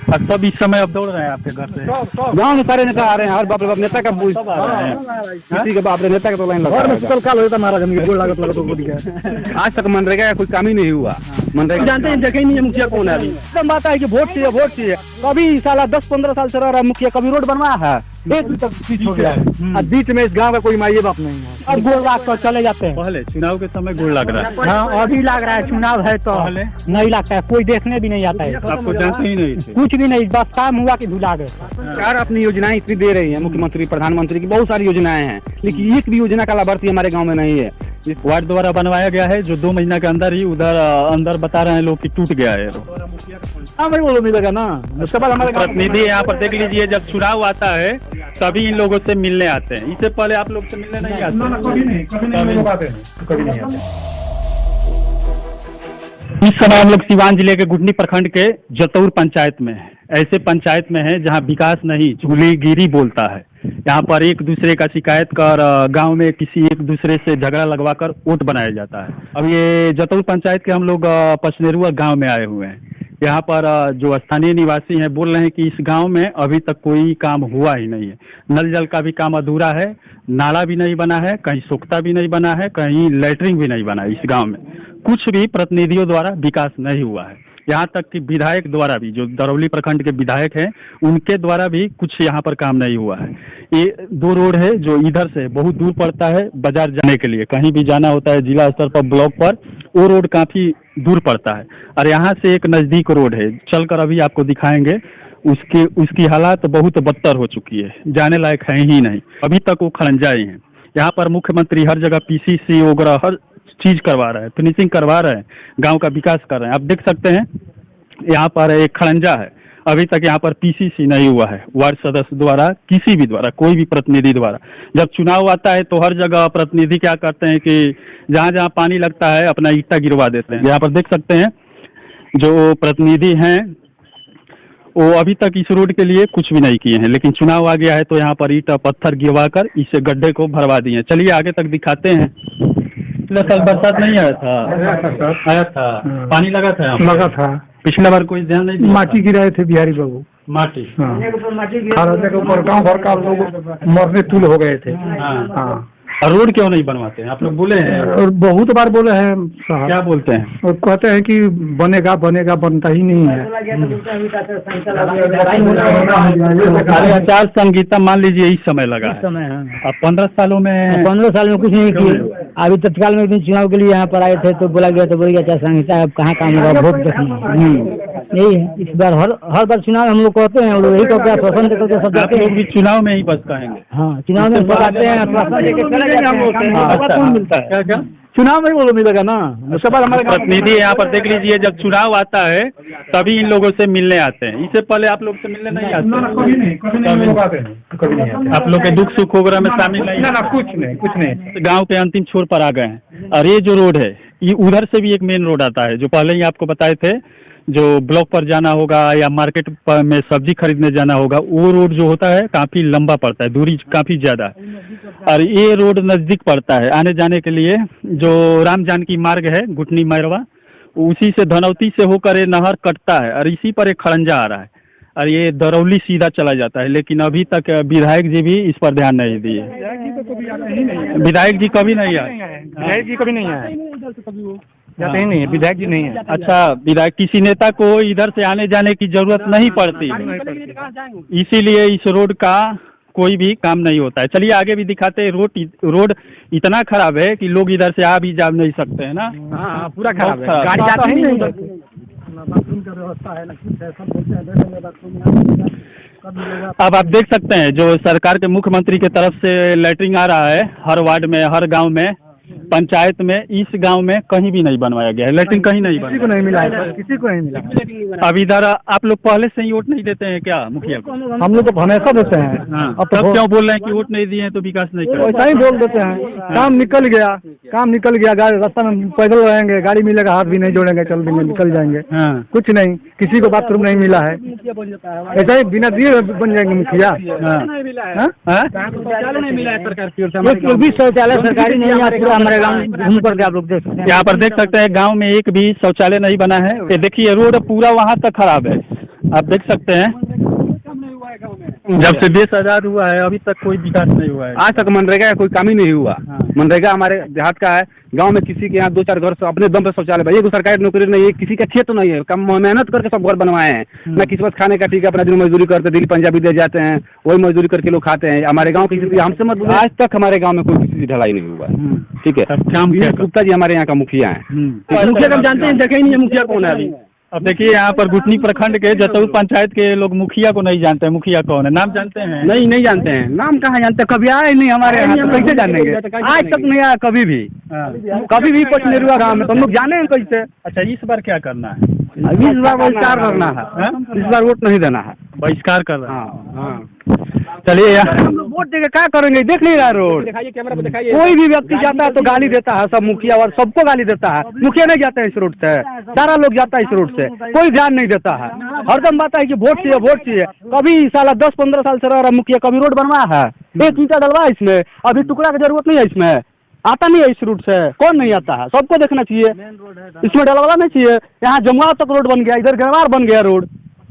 और सब इस समय अब दौड़ रहे हैं आपके घर से? गाँव में सारे नेता आ रहे हैं, हर बाप रे बाप नेता का किसी के बाप रे नेता का तो लाइन लगा आज तक मनरेगा का कोई काम ही नहीं हुआ। मनरेगा जानते हैं, देखे ही नहीं है मुखिया कौन है। अभी एकदम बात है कि वोट चाहिए, वोट चाहिए। कभी साला 10-15 साल से रह रहा मुखिया, कभी रोड बनवाया है? एक तक बीच हो गया है। बीच में इस गांव का कोई माई बाप नहीं है। अब गोल लाख कर चले जाते हैं। पहले चुनाव के समय गोल लग रहा है। हाँ, अभी लग रहा है। चुनाव है तो पहले नहीं लगता है, कोई देखने भी नहीं आता है। आपको जानते ही नहीं थे? कुछ भी नहीं, बस काम हुआ कि भुला गए। सरकार अपनी योजनाएं इतनी दे रही है, मुख्यमंत्री प्रधानमंत्री की बहुत सारी योजनाएं हैं, लेकिन एक भी योजना का लाभार्थी हमारे गाँव में नहीं है। वार्ड द्वारा बनवाया गया है जो 2 महीना के अंदर ही उधर अंदर बता रहे हैं लोग कि टूट गया है। हाँ भाई, वो मिलेगा ना। उसके बाद हमारे प्रतिनिधि यहाँ पर देख लीजिए, जब चुनाव आता है तभी इन लोगों से मिलने आते हैं। इससे पहले आप लोग से मिलने नहीं आते? कभी नहीं आते। इस समय हम लोग सीवान जिले के गुटनी प्रखंड के जतौर पंचायत में है। ऐसे पंचायत में है जहां विकास नहीं, चूलीगिरी बोलता है। यहाँ पर एक दूसरे का शिकायत कर गांव में किसी एक दूसरे से झगड़ा लगवाकर वोट बनाया जाता है। अब ये जतौर पंचायत के हम लोग पचनेरुआ गांव में आए हुए हैं। यहाँ पर जो स्थानीय निवासी हैं बोल रहे हैं कि इस गांव में अभी तक कोई काम हुआ ही नहीं है। नल जल का भी काम अधूरा है, नाला भी नहीं बना है, कहीं सोख्ता भी नहीं बना है, कहीं लैट्रिन भी नहीं बना है। इस गांव में कुछ भी प्रतिनिधियों द्वारा विकास नहीं हुआ है। यहाँ तक कि विधायक द्वारा भी, जो दरौली प्रखंड के विधायक हैं, उनके द्वारा भी कुछ यहाँ पर काम नहीं हुआ है। ये 2 रोड है जो इधर से बहुत दूर पड़ता है बाजार जाने के लिए, कहीं भी जाना होता है जिला स्तर पर, ब्लॉक पर, वो रोड काफ़ी दूर पड़ता है। और यहाँ से एक नज़दीक रोड है, चलकर अभी आपको दिखाएंगे। उसकी हालात बहुत बदतर हो चुकी है, जाने लायक है ही नहीं। अभी तक वो खड़ंजाई हैं। यहाँ पर मुख्यमंत्री हर जगह PCC वगैरह हर चीज करवा रहे हैं, फिनिशिंग करवा रहे हैं, गांव का विकास कर रहे हैं। आप देख सकते हैं यहाँ पर एक खड़ंजा है, अभी तक यहाँ पर PCC नहीं हुआ है। वार्ड सदस्य द्वारा, किसी भी द्वारा, कोई भी प्रतिनिधि द्वारा। जब चुनाव आता है तो हर जगह प्रतिनिधि क्या करते हैं कि जहाँ जहाँ पानी लगता है अपना ईंटा गिरवा देते हैं। यहाँ पर देख सकते हैं जो प्रतिनिधि हैं वो अभी तक इस रोड के लिए कुछ भी नहीं किए हैं, लेकिन चुनाव आ गया है तो यहाँ पर ईंटा पत्थर गिरवा कर इस गड्ढे को भरवा दिए। चलिए आगे तक दिखाते हैं। पिछले साल बरसात नहीं आया था? आया था। पानी लगा था? पिछला बार कोई ध्यान नहीं दिया? माटी गिराए थे बिहारी बाबू। माटी? हाँ। के ऊपर गाँव भर का लोग मरने तुल हो गए थे। हाँ। और रोड क्यों नहीं बनवाते हैं? आप लोग बोले हैं और बहुत बार बोले हैं। क्या बोलते हैं? और कहते हैं कि बनेगा, बनता ही नहीं है। आचार संहिता मान लीजिए इस समय लगा है। अब 15 साल में कुछ नहीं किए। अभी तत्काल में एक दिन चुनाव के लिए यहाँ पर आए थे तो बोला गया तो बोली आचार संहिता अब कहाँ काम होगा, वोट देखना। यही है इस बार हर बार चुनाव हम लोग कहते हैं, यही कहते हैं, आश्वासन देकर के सब जाते हैं। चुनाव में ही बस कहेंगे। हाँ, चुनाव में सब आते हैं, आश्वासन देकर चले जाते हैं। मिलता है क्या? चुनाव में वो मिलेगा ना। उसके बाद हमारे प्रतिनिधि यहाँ पर देख लीजिए, जब चुनाव आता है तभी इन लोगों से मिलने आते हैं। इससे पहले आप लोग से मिलने नहीं आते? कभी नहीं आते। आप लोग के दुख सुख वगैरह में शामिल नहीं? ना, कुछ नहीं। गांव के अंतिम छोर पर आ गए हैं। और ये जो रोड है, ये उधर से भी एक मेन रोड आता है जो पहले ही आपको बताए थे, जो ब्लॉक पर जाना होगा या मार्केट पर में सब्जी खरीदने जाना होगा, वो रोड जो होता है काफ़ी लंबा पड़ता है, दूरी काफ़ी ज़्यादा है। और ये रोड नज़दीक पड़ता है आने जाने के लिए। जो राम जानकी मार्ग है गुटनी मैरवा, उसी से धनौती से होकर ये नहर कटता है और इसी पर एक खड़ंजा आ रहा है और ये दरौली सीधा चला जाता है। लेकिन अभी तक विधायक जी भी इस पर ध्यान नहीं दिए। विधायक जी कभी नहीं आए? जाते ही नहीं है, विधायक जी नहीं है। अच्छा, विधायक किसी नेता को इधर से आने जाने की जरूरत नहीं पड़ती, इसीलिए इस रोड का कोई भी काम नहीं होता है। चलिए आगे भी दिखाते हैं। रोड इतना खराब है कि लोग इधर से आ भी जा नहीं सकते हैं ना। हाँ, पूरा खराब है, गाड़ी जाता ही नहीं। बाथरूम का व्यवस्था है ना। अब आप देख सकते हैं जो सरकार के मुख्यमंत्री की तरफ से लैट्रिन आ रहा है हर वार्ड में, हर गांव में, पंचायत में। इस गांव में कहीं भी नहीं बनवाया गया है, लेकिन कहीं नहीं बना, किसी को नहीं मिला है, किसी को नहीं मिला। अब इधर आप लोग पहले से ही वोट नहीं देते हैं क्या मुखिया को? हम लोग तो हमेशा देते हैं। हाँ, अब तो क्यों बोल रहे हैं कि वोट नहीं दिए हैं तो विकास नहीं कर? ऐसा ही बोल देते हैं। काम निकल गया, गाड़ी रास्ता में पैदल रहेंगे, गाड़ी मिलेगा, हाथ भी नहीं जोड़ेंगे, चल भी निकल जाएंगे। हाँ, कुछ कुछ नहीं, किसी को बाथरूम नहीं मिला है, ऐसा ही बिना दिए बन जाएंगे मुखिया। शौचालय सरकारी नहीं है हमारे गाँव घूम करके आप लोग देख सकते हैं। यहाँ पर देख सकते हैं गांव में एक भी शौचालय नहीं बना है। ये देखिए रोड पूरा वहाँ तक खराब है, आप देख सकते हैं जब से देश आजाद हुआ है अभी तक कोई विकास नहीं हुआ है। आज तक मनरेगा का कोई काम ही नहीं हुआ। हाँ। मनरेगा हमारे देहात का है, गांव में किसी के यहाँ 2-4 घर से अपने दम पे शौचालय भाई, कोई सरकारी नौकरी नहीं है, किसी का खेत तो नहीं है, कम मेहनत करके सब घर बनवाए हैं ना। किसी पास खाने का ठीक है, अपना दिन मजदूरी करते, दिल्ली पंजाबी दे जाते हैं, वही मजदूरी करके लोग खाते हैं। हमारे गाँव की स्थिति हमसे मत, आज तक हमारे गाँव में कोई किसी की ढलाई नहीं हुआ है। ठीक है, गुप्ता जी हमारे यहाँ का मुखिया है। मुखिया हम जानते हैं, देखे ही नहीं है मुखिया कौन है अभी। अब देखिए यहाँ पर गुटनी प्रखंड के जतौर पंचायत के लोग मुखिया को नहीं जानते हैं। मुखिया कौन है, नाम जानते हैं? नहीं जानते हैं, नाम कहाँ जानते हैं, कभी आए नहीं हमारे यहाँ, तो कैसे जानेंगे? आज तक नहीं आया कभी भी। कभी भी कुछ नहीं हुआ गाँव में, तो हम लोग जाने हैं कैसे? अच्छा, इस बार क्या करना है? इस बार बहिष्कार करना है, इस बार वोट नहीं देना है, बहिष्कार कर रहा है। हाँ। चलिए यार, वोट देके क्या करेंगे? देख नहीं रहा रोड, कोई भी व्यक्ति जाता है तो गाली देता है, सब मुखिया और सबको गाली देता है। मुखिया नहीं जाते हैं इस रोड से, सारा लोग जाता है इस रोड से, कोई ध्यान नहीं देता है। हरदम बात है कि वोट चाहिए, वोट चाहिए। कभी साला 10-15 साल से रह रहा मुखिया, कभी रोड बनवाया है? एक ईंटा डलवा इसमें, अभी टुकड़ा की जरूरत नहीं है, इसमें आता नहीं है। इस रूट से कौन नहीं आता है? सबको देखना चाहिए, इसमें डलवाना नहीं चाहिए। यहाँ जमुआ तक रोड बन गया, इधर गरवार बन गया रोड,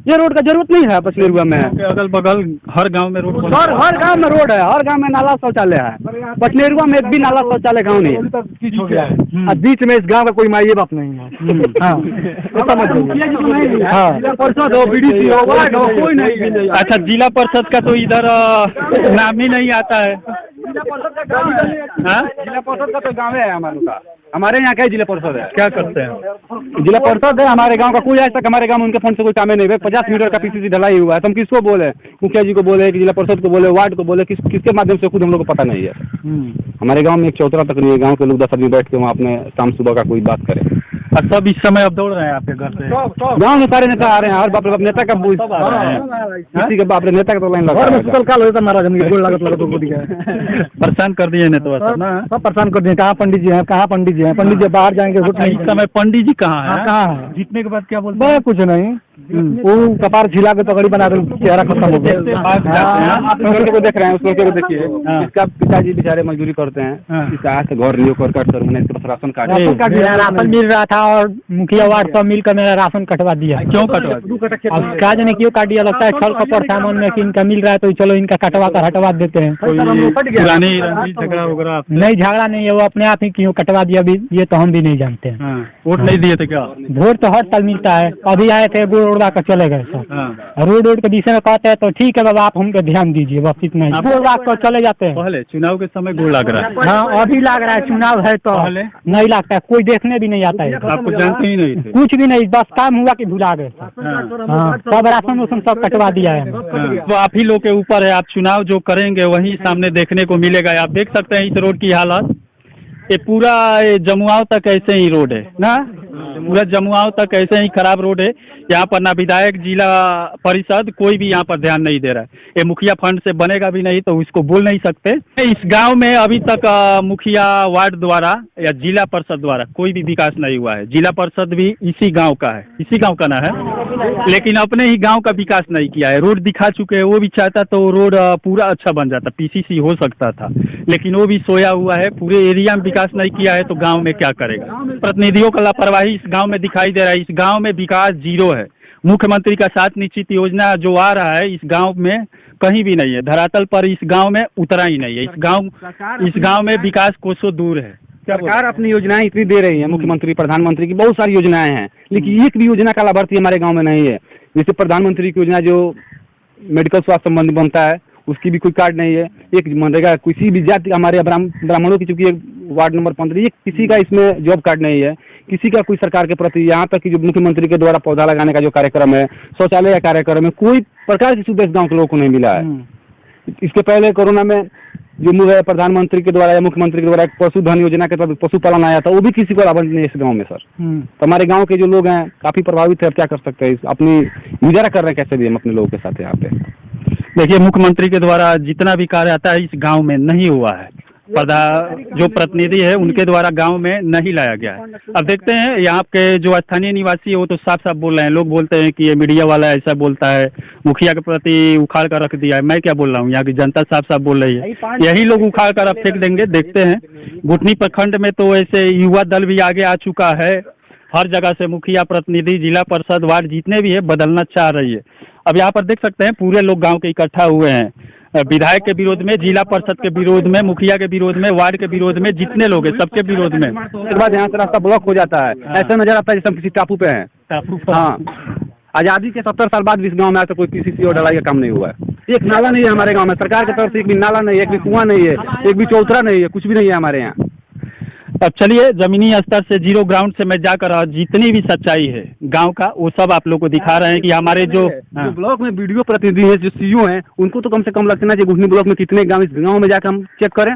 ये रोड का जरूरत नहीं है पचनेरुआ में। अगल बगल हर गांव में रोड, हर गांव में रोड है, हर गांव में नाला शौचालय है। पचनेरुआ में एक भी नाला शौचालय गांव नहीं है। बीच में इस गांव का कोई माई बाप नहीं है। कोई नहीं। अच्छा, जिला परिषद का तो इधर नाम ही नहीं आता है। जिला परिषद का तो गाँव है हमारे यहाँ का जिला परिषद है। क्या करते हैं? जिला परिषद है हमारे गांव का, कोई आज तक हमारे गांव में उनके फंड से कोई काम नहीं है। 50 मीटर का पीसीसी ढलाई हुआ है, तो हम किसको बोले? मुखिया जी को बोले कि जिला परिषद को बोले, वार्ड को बोले, किसके माध्यम से खुद हम लोग को पता नहीं है। हमारे गांव में एक चौतरा तक नहीं है, गांव के लोग 10 आदमी बैठ के वहाँ अपने शाम सुबह का कोई बात करें। और सब इस समय अब दौड़ रहे हैं आपके घर से? गाँव में सारे नेता आ रहे हैं, और बाप रे बाप नेता का किसी के बाप रे नेता का तो लाइन लगा परेशान कर दिए ने तो सब परेशान कर दिए। कहाँ पंडित जी हैं, कहाँ पंडित जी हैं? पंडित जी बाहर जाएंगे। इस समय पंडित जी कहाँ है? कहाँ है? जीतने के बाद क्या बोलते हैं? कुछ नहीं, वो कपार छिला के पकड़ी बना कर चेहरा खत्म हो गया। आप लड़के को देख रहे हैं, उस लड़के को देखिए, इसका पिताजी बेचारे मजदूरी करते हैं, इसका आज से घर लियो कर सर मैंने इसके पास राशन कार्ड मिल रहा था और मुखिया वार्ड सब मिलकर मेरा राशन कटवा दिया। क्यों कटवा? क्या जाने क्यों काट दिया? लगता है छल कपड़ सामान में कि इनका मिल रहा है तो चलो इनका कटवा कर हटवा देते हैं। पुरानी झगड़ा वगैरह नहीं, झगड़ा नहीं है, वो अपने आप ही क्यों कटवा दिया अभी ये तो हम भी नहीं जानते हैं। वोट नहीं दिए थे क्या? वोट तो हर साल मिलता है, अभी आए थे उड़ा कर चले गए सर। रोड के विषय में कहते हैं तो ठीक है बाबा, आप हम पे ध्यान दीजिए, बस इतना ही। गोड़ लगा कर चले जाते हैं। पहले चुनाव के समय गोड़ लग रहा है। हाँ, अभी लग रहा है, चुनाव है तो नहीं लगता है, कोई देखने भी नहीं आता है। आपको जानते ही नहीं थे? कुछ भी नहीं, बस काम हुआ कि भुला गए। हाँ, सब राशन वासन सब कटवा दिया है। तो आप ही लोग के ऊपर है, आप चुनाव जो करेंगे वही सामने देखने को मिलेगा। आप देख सकते हैं इस रोड की हालत, ये पूरा जमुआव तक ऐसे ही रोड है ना, पूरा जमुआव तक ऐसे ही खराब रोड है। यहाँ पर ना विधायक, जिला परिषद कोई भी यहाँ पर ध्यान नहीं दे रहा है। ये मुखिया फंड से बनेगा भी नहीं तो इसको बोल नहीं सकते। इस गांव में अभी तक मुखिया वार्ड द्वारा या जिला परिषद द्वारा कोई भी विकास नहीं हुआ है। जिला परिषद भी इसी गांव का है, इसी गांव का ना है, लेकिन अपने ही गांव का विकास नहीं किया है। रोड दिखा चुके हैं, वो भी चाहता तो रोड पूरा अच्छा बन जाता, पीसीसी हो सकता था, लेकिन वो भी सोया हुआ है। पूरे एरिया में विकास नहीं किया है तो गांव में क्या करेगा? प्रतिनिधियों का लापरवाही इस गांव में दिखाई दे रहा है। इस गांव में विकास जीरो है। मुख्यमंत्री का 7 निश्चित योजना जो आ रहा है इस गांव में कहीं भी नहीं है, धरातल पर इस गांव में उतरा ही नहीं है। इस गांव में विकास कोसों दूर है। सरकार अपनी योजनाएं इतनी दे रही है, मुख्यमंत्री प्रधानमंत्री की बहुत सारी योजनाएं हैं, लेकिन एक भी योजना का लाभार्थी हमारे गाँव में नहीं है। जैसे प्रधानमंत्री की योजना जो मेडिकल स्वास्थ्य संबंधी बनता है उसकी भी कोई कार्ड नहीं है। एक मनरेगा किसी भी जाति, हमारे ब्राह्मणों की चूंकि वार्ड नंबर 15 किसी का इसमें जॉब कार्ड नहीं है, किसी का कोई सरकार के प्रति, यहाँ तक कि जो मुख्यमंत्री के द्वारा पौधा लगाने का जो कार्यक्रम है, शौचालय का कार्यक्रम है, कोई प्रकार की सुविधा इस गाँव के लोगों को नहीं मिला है। इसके पहले कोरोना में जो प्रधानमंत्री के द्वारा या मुख्यमंत्री के द्वारा पशुधन योजना के तहत पशुपालन आया था, वो भी किसी को लाभ नहीं है इस गाँव में सर। तो हमारे गाँव के जो लोग हैं काफी प्रभावित है। अब क्या कर सकते हैं, अपनी गुजारा कर रहे हैं कैसे भी हम अपने लोगों के साथ यहाँ पे। देखिए, मुख्यमंत्री के द्वारा जितना भी कार्य आता है इस गांव में नहीं हुआ है। जो प्रतिनिधि है उनके द्वारा गांव में नहीं लाया गया है। अब देखते हैं यहाँ के जो स्थानीय निवासी है वो तो साफ साफ बोल रहे हैं। लोग बोलते हैं कि ये मीडिया वाला ऐसा बोलता है, मुखिया के प्रति उखाड़ कर रख दिया है। मैं क्या बोल रहा हूँ, यहाँ की जनता साफ साफ बोल रही है। यही लोग उखाड़ कर अब फेंक देंगे। देखते हैं गुटनी प्रखंड में तो ऐसे युवा दल भी आगे आ चुका है, हर जगह से मुखिया, प्रतिनिधि, जिला परिषद, वार्ड जितने भी है बदलना चाह रही है। अब यहाँ पर देख सकते हैं पूरे लोग गांव के इकट्ठा हुए हैं। विधायक के विरोध में, जिला परिषद के विरोध में, मुखिया के विरोध में, वार्ड के विरोध में, जितने लोग हैं सबके विरोध में। उसके बाद यहाँ से रास्ता ब्लॉक हो जाता है, ऐसा नजर आता है जैसे हम किसी टापू पे हैं। हाँ, आज़ादी के 70 साल बाद भी इस गांव में आज तक कोई पीसीसी और ढलाई का काम नहीं हुआ है। एक नाला नहीं है हमारे गांव में, सरकार की तरफ से एक भी नाला नहीं है, एक भी कुआं नहीं है, एक भी चौतरा नहीं है, कुछ भी नहीं है हमारे यहाँ। अब चलिए जमीनी स्तर से, जीरो ग्राउंड से मैं जाकर जितनी भी सच्चाई है गांव का वो सब आप लोग को दिखा रहे हैं कि हमारे जो ब्लॉक में वीडियो प्रतिनिधि है, जो सीईओ हैं, उनको तो कम से कम लगता है कि गुठनी ब्लॉक में कितने गांव, इस गांव में जाकर हम चेक करें।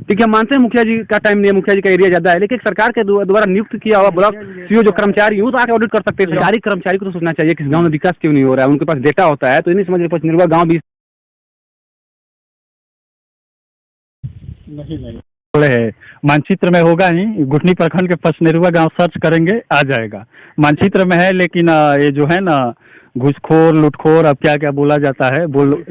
ठीक है, मानते हैं मुखिया जी का टाइम नहीं है, मुखिया जी का एरिया ज्यादा है, लेकिन सरकार के द्वारा नियुक्त किया हुआ ब्लॉक सीईओ जो कर्मचारी है वो तो आके ऑडिट कर सकते हैं। सरकारी कर्मचारी को तो सोचना चाहिए कि इस गाँव में विकास क्यों नहीं हो रहा है, उनके पास डेटा होता है। तो नहीं समझ रहे निर्भर गाँव भी है, मानचित्र में होगा ही, गुठनी प्रखंड के पचनेरुआ गांव सर्च करेंगे आ जाएगा, मानचित्र में है। लेकिन ये जो है ना घूसखोर, लुटखोर, अब क्या क्या बोला जाता है,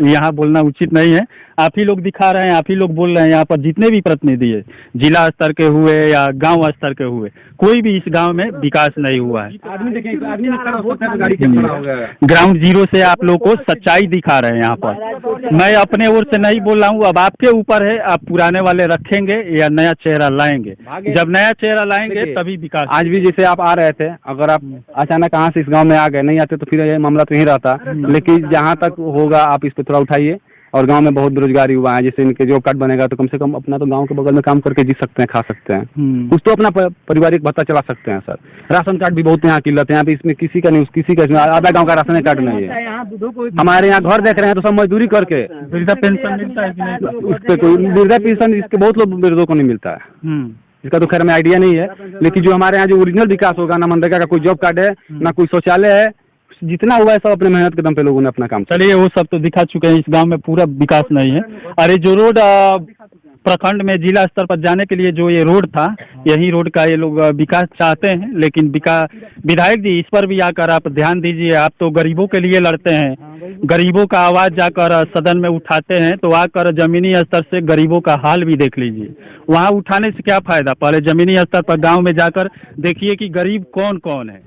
यहाँ बोलना उचित नहीं है। आप ही लोग दिखा रहे हैं, आप ही लोग बोल रहे हैं। यहाँ पर जितने भी प्रतिनिधि है, जिला स्तर के हुए या गांव स्तर के हुए, कोई भी इस गांव में विकास नहीं हुआ है। ग्राउंड जीरो से आप लोग को सच्चाई दिखा रहे हैं यहाँ पर। मैं अपने ओर से नहीं बोल रहा हूँ, अब आपके ऊपर है, आप पुराने वाले रखेंगे या नया चेहरा लाएंगे। जब नया चेहरा लाएंगे तभी विकास। आज भी जैसे आप आ रहे थे, अगर आप अचानक कहाँ से इस गाँव में आ गए, नहीं आते तो फिर ये मामला तो यही रहता। लेकिन जहाँ तक होगा आप इस पे थोड़ा उठाइए। और गांव में बहुत बेरोजगारी हुआ है, जैसे इनके जॉब कार्ड बनेगा तो कम से कम अपना तो गांव के बगल में काम करके जी सकते हैं, खा सकते हैं, कुछ तो अपना पारिवारिक भत्ता चला सकते हैं। सर, राशन कार्ड भी बहुत यहाँ किल्लत है, यहाँ पे इसमें किसी का नहीं, किसी का आधा गांव का राशन कार्ड नहीं है। हमारे यहाँ घर देख रहे हैं तो सब मजदूरी करके वृद्धा पेंशन मिलता है कि नहीं? उस पर कोई वृद्धा पेंशन इसके बहुत लोग वृद्धों को नहीं मिलता है। इसका तो खैर में आइडिया नहीं है, लेकिन जो हमारे यहाँ जो ओरिजिनल विकास होगा, ना मनरेगा का कोई जॉब कार्ड है, ना कोई शौचालय है, जितना हुआ है सब अपने मेहनत के दम पे लोगों ने अपना काम। चलिए वो सब तो दिखा चुके हैं, इस गांव में पूरा विकास नहीं है। अरे जो रोड प्रखंड में जिला स्तर पर जाने के लिए जो ये रोड था, यही रोड का ये लोग विकास चाहते हैं। लेकिन विधायक जी इस पर भी आकर आप ध्यान दीजिए। आप तो गरीबों के लिए लड़ते हैं, गरीबों का आवाज़ जाकर सदन में उठाते हैं, तो आकर जमीनी स्तर से गरीबों का हाल भी देख लीजिए। वहाँ उठाने से क्या फ़ायदा, पहले जमीनी स्तर पर गाँव में जाकर देखिए कि गरीब कौन कौन है।